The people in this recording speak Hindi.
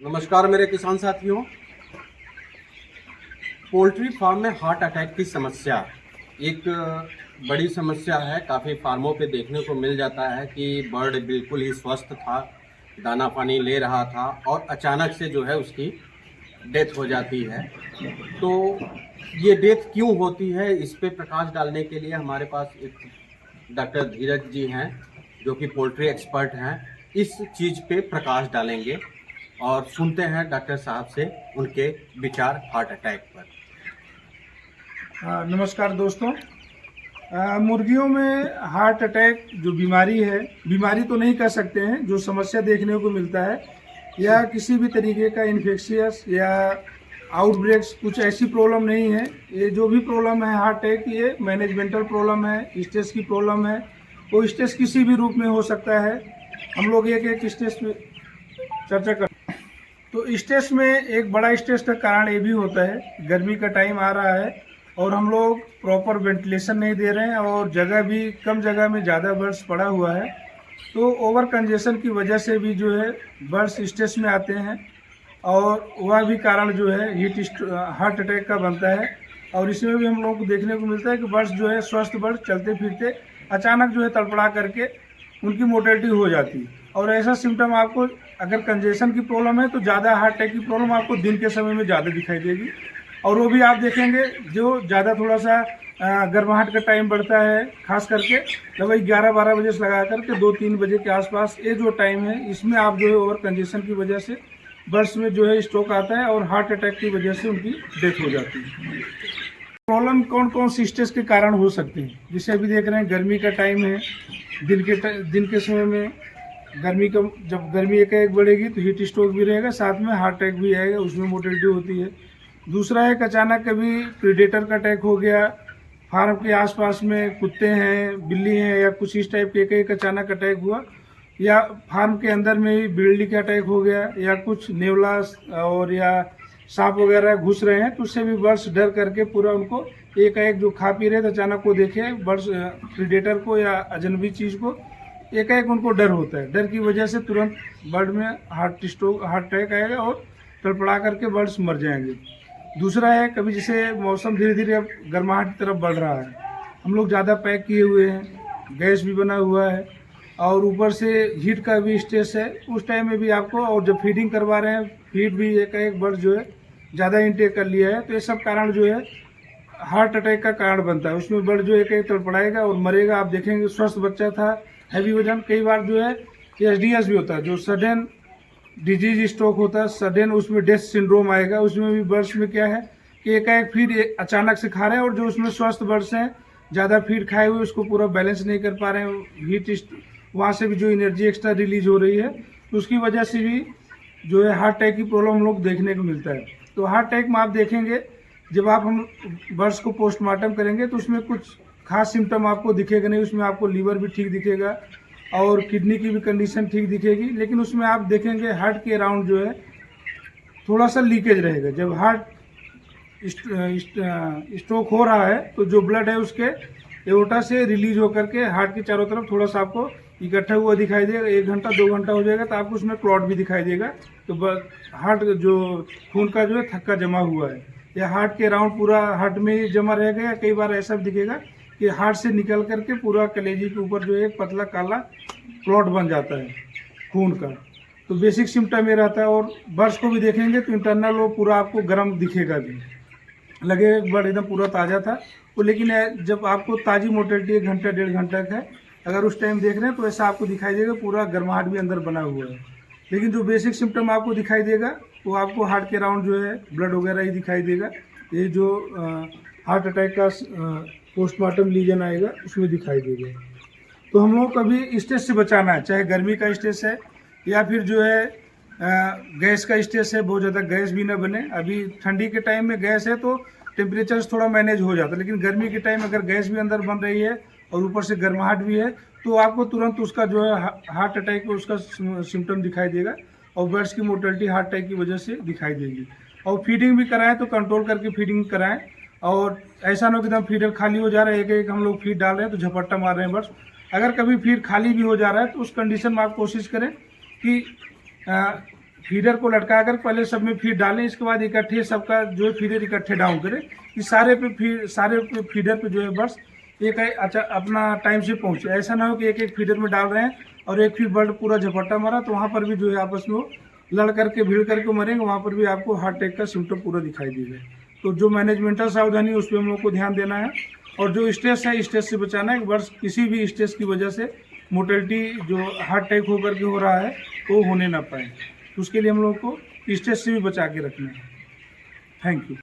नमस्कार मेरे किसान साथियों। पोल्ट्री फार्म में हार्ट अटैक की समस्या एक बड़ी समस्या है। काफ़ी फार्मों पे देखने को मिल जाता है कि बर्ड बिल्कुल ही स्वस्थ था, दाना पानी ले रहा था और अचानक से जो है उसकी डेथ हो जाती है। तो ये डेथ क्यों होती है, इस पे प्रकाश डालने के लिए हमारे पास एक डॉक्टर धीरज जी हैं जो कि पोल्ट्री एक्सपर्ट हैं। इस चीज़ पे प्रकाश डालेंगे और सुनते हैं डॉक्टर साहब से उनके विचार हार्ट अटैक पर। नमस्कार दोस्तों। मुर्गियों में हार्ट अटैक जो बीमारी है, बीमारी तो नहीं कह सकते हैं, जो समस्या देखने को मिलता है या किसी भी तरीके का इन्फेक्शियस या आउटब्रेक्स कुछ ऐसी प्रॉब्लम नहीं है। ये जो भी प्रॉब्लम है हार्ट अटैक, ये मैनेजमेंटल प्रॉब्लम है, स्ट्रेस की प्रॉब्लम है। वो स्ट्रेस किसी भी रूप में हो सकता है। हम लोग एक एक स्ट्रेस में चर्चा कर। तो स्ट्रेस में एक बड़ा स्ट्रेस का कारण ये भी होता है, गर्मी का टाइम आ रहा है और हम लोग प्रॉपर वेंटिलेशन नहीं दे रहे हैं और जगह भी कम, जगह में ज़्यादा बर्ड्स पड़ा हुआ है। तो ओवर कंजेशन की वजह से भी जो है बर्ड्स स्ट्रेस में आते हैं और वह भी कारण जो है हार्ट अटैक का बनता है। और इसमें भी हम लोग को देखने को मिलता है कि बर्ड्स जो है, स्वस्थ बर्ड्स चलते फिरते अचानक जो है तड़पड़ा करके उनकी मोर्टेलिटी हो जाती है। और ऐसा सिम्टम आपको, अगर कंजेशन की प्रॉब्लम है तो ज़्यादा हार्ट अटैक की प्रॉब्लम आपको दिन के समय में ज़्यादा दिखाई देगी। और वो भी आप देखेंगे जो ज़्यादा थोड़ा सा गर्माहट का टाइम बढ़ता है, खास करके लगभग 11-12 बजे से लगा करके 2-3 बजे के आसपास, ये जो टाइम है इसमें आप जो है ओवर कंजेशन की वजह से बर्ड्स में जो है स्ट्रोक आता है और हार्ट अटैक की वजह से उनकी डेथ हो जाती है। प्रॉब्लम कौन कौन सी स्ट्रेस के कारण हो सकते हैं, जिसे अभी देख रहे हैं गर्मी का टाइम है, दिन के समय में गर्मी का, जब गर्मी एक बढ़ेगी तो हीट स्ट्रोक भी रहेगा, साथ में हार्ट अटैक भी आएगा, उसमें मोर्टेलिटी होती है। दूसरा है अचानक कभी प्रीडेटर का अटैक हो गया, फार्म के आसपास में कुत्ते हैं, बिल्ली हैं या कुछ इस टाइप के एक अचानक अटैक हुआ, या फार्म के अंदर में ही बिल्ली का अटैक हो गया, या कुछ नेवला और या सांप वगैरह घुस रहे हैं, तो उससे भी बर्ड्स डर करके पूरा उनको एक जो खा पी रहे थे अचानक को देखे बर्ड्स प्रीडेटर को या अजनबी चीज़ को, एक उनको डर होता है। डर की वजह से तुरंत बर्ड में हार्ट अटैक आएगा और तड़पड़ा करके बर्ड्स मर जाएंगे। दूसरा है कभी जैसे मौसम धीरे धीरे अब गर्माहट की तरफ बढ़ रहा है, हम लोग ज़्यादा पैक किए हुए हैं, गैस भी बना हुआ है और ऊपर से हीट का भी स्ट्रेस है, उस टाइम में भी आपको, और जब फीडिंग करवा रहे हैं फीड भी एक बर्ड जो है ज़्यादा इंटेक कर लिया है, तो ये सब कारण जो है हार्ट अटैक का कारण बनता है। उसमें बर्ड जो एक तड़पड़ाएगा और मरेगा। आप देखेंगे स्वस्थ बच्चा था, हैवी वजन, कई बार जो है एसडीएस भी होता है, जो सडन डिजीज स्ट्रोक होता है, सडन उसमें डेथ सिंड्रोम आएगा। उसमें भी बर्ड्स में क्या है कि एक फीड अचानक से खा रहे हैं और जो उसमें स्वस्थ बर्ड्स हैं ज़्यादा फीड खाए हुए उसको पूरा बैलेंस नहीं कर पा रहे हैं, हीट वहाँ से भी जो एनर्जी एक्स्ट्रा रिलीज हो रही है, तो उसकी वजह से भी जो है हार्ट अटैक की प्रॉब्लम हम लोग देखने को मिलता है। तो हार्ट अटैक में आप देखेंगे जब हम बर्ड्स को पोस्टमार्टम करेंगे तो उसमें कुछ खास सिम्टम आपको दिखेगा नहीं। उसमें आपको लीवर भी ठीक दिखेगा और किडनी की भी कंडीशन ठीक दिखेगी, लेकिन उसमें आप देखेंगे हार्ट के अराउंड जो है थोड़ा सा लीकेज रहेगा। जब हार्ट स्ट्रोक हो रहा है तो जो ब्लड है उसके एओर्टा से रिलीज होकर के हार्ट के चारों तरफ थोड़ा सा आपको इकट्ठा हुआ दिखाई देगा। 1 घंटा 2 घंटा हो जाएगा तो आपको उसमें क्लॉट भी दिखाई देगा। तो हार्ट जो खून का जो है थक्का जमा हुआ है या हार्ट के अराउंड पूरा हार्ट में ही जमा रह गया। कई बार ऐसा भी दिखेगा कि हार्ट से निकल करके पूरा कलेजी के ऊपर जो है एक पतला काला क्लॉट बन जाता है खून का। तो बेसिक सिम्टम ये रहता है। और बर्ड्स को भी देखेंगे तो इंटरनल वो पूरा आपको गर्म दिखेगा, भी लगेगा बर्ड एकदम पूरा ताज़ा था वो, लेकिन जब आपको ताज़ी मोर्टेलिटी 1 घंटा 1.5 घंटा का है, अगर उस टाइम देख रहे हैं तो ऐसा आपको दिखाई देगा पूरा गर्माहट भी अंदर बना हुआ है। लेकिन जो बेसिक सिम्टम आपको दिखाई देगा वो आपको हार्ट के अराउंड जो है ब्लड वगैरह ही दिखाई देगा। ये जो हार्ट अटैक का पोस्टमार्टम लीजन आएगा उसमें दिखाई देगा। तो हम लोग कभी स्ट्रेस से बचाना है, चाहे गर्मी का स्ट्रेस है या फिर जो है गैस का स्ट्रेस है, बहुत ज़्यादा गैस भी ना बने। अभी ठंडी के टाइम में गैस है तो टेम्परेचर थोड़ा मैनेज हो जाता है, लेकिन गर्मी के टाइम अगर गैस भी अंदर बन रही है और ऊपर से गर्माहट भी है तो आपको तुरंत उसका जो है हार्ट अटैक का उसका सिम्टम दिखाई देगा और बर्ड्स की मोर्टेलिटी हार्ट अटैक की वजह से दिखाई देगी। और फीडिंग भी कराएं तो कंट्रोल करके फीडिंग कराएं, और ऐसा ना हो कि एकदम फीडर खाली हो जा रहा है, एक हम लोग फीड डाल रहे हैं तो झपट्टा मार रहे हैं बर्ड्स। अगर कभी फीड खाली भी हो जा रहा है तो उस कंडीशन में आप कोशिश करें कि फीडर को लटका कर पहले सब में फीड डालें, इसके बाद इकट्ठे सबका जो है फीडर इकट्ठे डाउन करें कि सारे पे फीडर पे जो है बर्ड्स एक अच्छा अपना टाइम से पहुँचे। ऐसा ना हो कि एक एक फीडर में डाल रहे हैं और एक भी बर्ड पूरा झपट्टा मारा तो वहाँ पर भी जो है आपस में वो लड़ करके भीड़ करके मरेंगे, वहाँ पर भी आपको हार्ट अटैक का सिम्टम पूरा दिखाई देगा। तो जो मैनेजमेंटल सावधानी उस पर हम लोग को ध्यान देना है और जो स्ट्रेस है स्ट्रेस से बचाना है। बर्ड्स किसी भी स्ट्रेस की वजह से मोर्टेलिटी जो हार्ट अटैक होकर के हो रहा है वो होने ना पाए, तो उसके लिए हम लोग को स्ट्रेस से भी बचा के रखना है। Thank you.